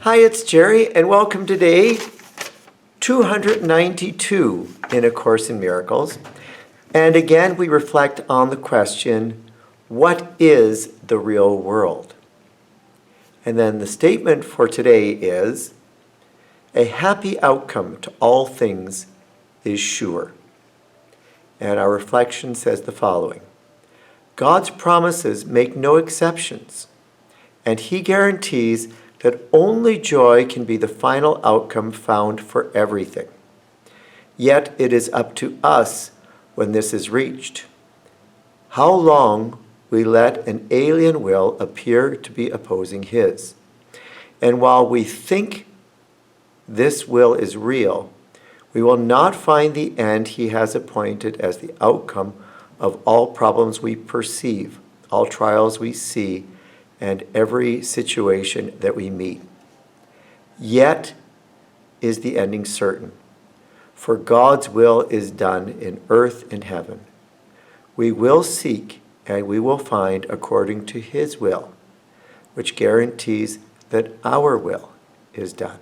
Hi, it's Gerry, and welcome to day 292 in A Course in Miracles. And again, we reflect on the question, what is the real world? And then the statement for today is, a happy outcome to all things is sure. And our reflection says the following, God's promises make no exceptions, and He guarantees that only joy can be the final outcome found for everything. Yet it is up to us when this is reached. How long we let an alien will appear to be opposing His. And while we think this will is real, we will not find the end He has appointed as the outcome of all problems we perceive, all trials we see, and every situation that we meet. Yet is the ending certain, for God's will is done in earth and heaven. We will seek and we will find according to His will, which guarantees that our will is done.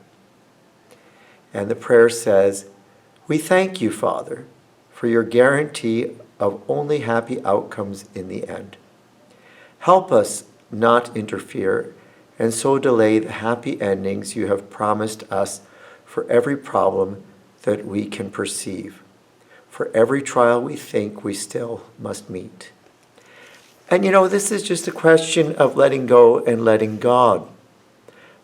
And the prayer says, we thank you, Father, for your guarantee of only happy outcomes in the end. Help us not interfere, and so delay the happy endings you have promised us for every problem that we can perceive, for every trial we think we still must meet. And this is just a question of letting go and letting God.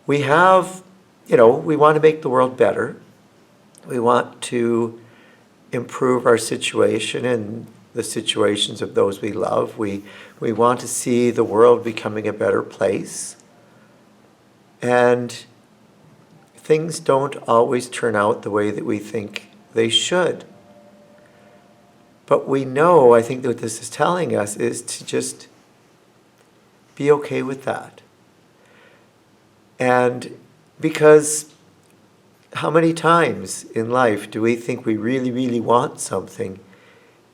We have, we want to make the world better. We want to improve our situation and the situations of those we love. We want to see the world becoming a better place. And things don't always turn out the way that we think they should. But we know, I think that what this is telling us is to just be okay with that. And because how many times in life do we think we really, really want something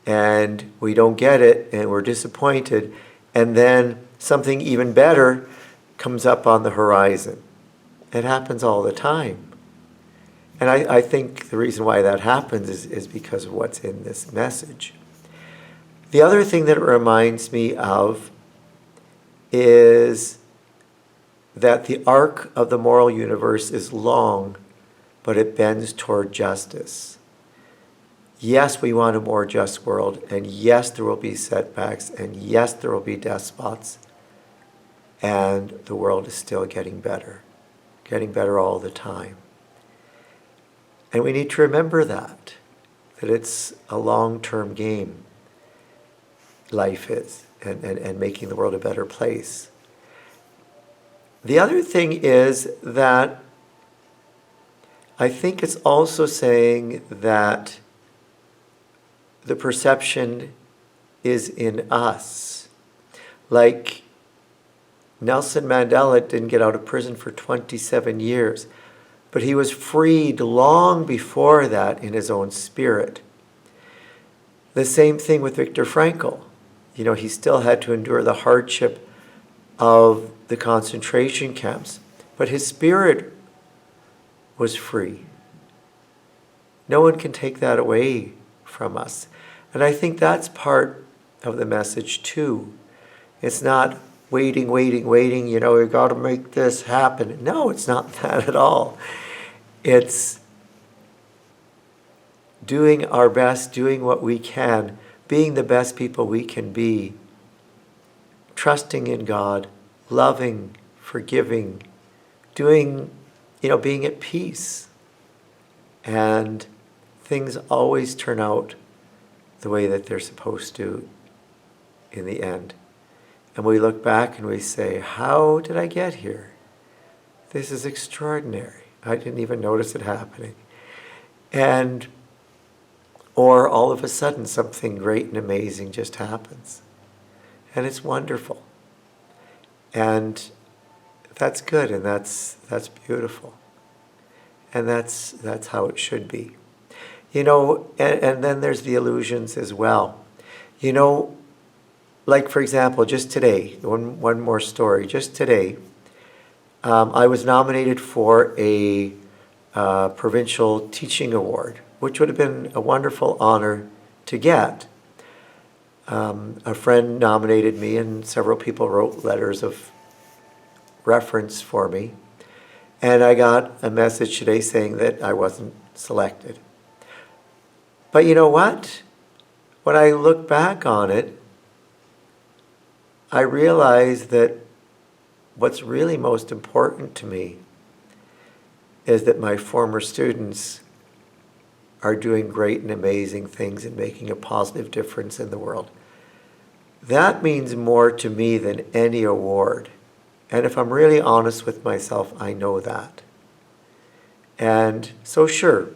and we don't get it and we're disappointed, and then something even better comes up on the horizon? It happens all the time. And I think the reason why that happens is because of what's in this message. The other thing that it reminds me of is that the arc of the moral universe is long, but it bends toward justice. Yes, we want a more just world, and yes, there will be setbacks, and yes, there will be despots, and the world is still getting better all the time. And we need to remember that it's a long-term game, life is, and making the world a better place. The other thing is that I think it's also saying that the perception is in us. Like Nelson Mandela didn't get out of prison for 27 years, but he was freed long before that in his own spirit. The same thing with Viktor Frankl. He still had to endure the hardship of the concentration camps, but his spirit was free. No one can take that away from us. And I think that's part of the message too. It's not waiting, we've got to make this happen. No, it's not that at all. It's doing our best, doing what we can, being the best people we can be, trusting in God, loving, forgiving, doing, being at peace. And things always turn out the way that they're supposed to in the end. And we look back and we say, how did I get here? This is extraordinary. I didn't even notice it happening. Or all of a sudden something great and amazing just happens. And it's wonderful. And that's good, and that's beautiful. And that's how it should be. And then there's the illusions as well. Like, for example, just today, one more story. Just today, I was nominated for a provincial teaching award, which would have been a wonderful honor to get. A friend nominated me, and several people wrote letters of reference for me. And I got a message today saying that I wasn't selected. But you know what? When I look back on it, I realize that what's really most important to me is that my former students are doing great and amazing things and making a positive difference in the world. That means more to me than any award. And if I'm really honest with myself, I know that. And so sure,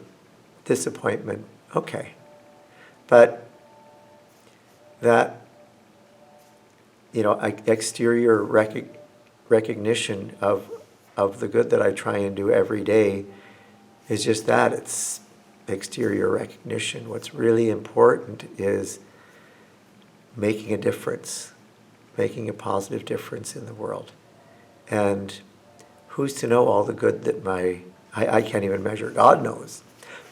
disappointment, okay. But that, exterior recognition of the good that I try and do every day is just that. It's exterior recognition. What's really important is making a difference, making a positive difference in the world. And who's to know all the good that I can't even measure, God knows,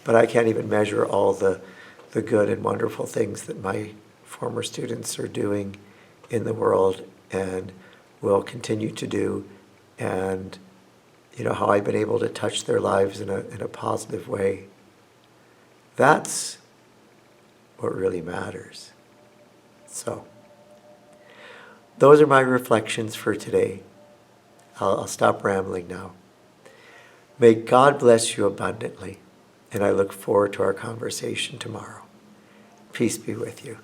but I can't even measure all the good and wonderful things that my former students are doing in the world and will continue to do, and how I've been able to touch their lives in a positive way. That's what really matters. So, those are my reflections for today. I'll stop rambling now. May God bless you abundantly, and I look forward to our conversation tomorrow. Peace be with you.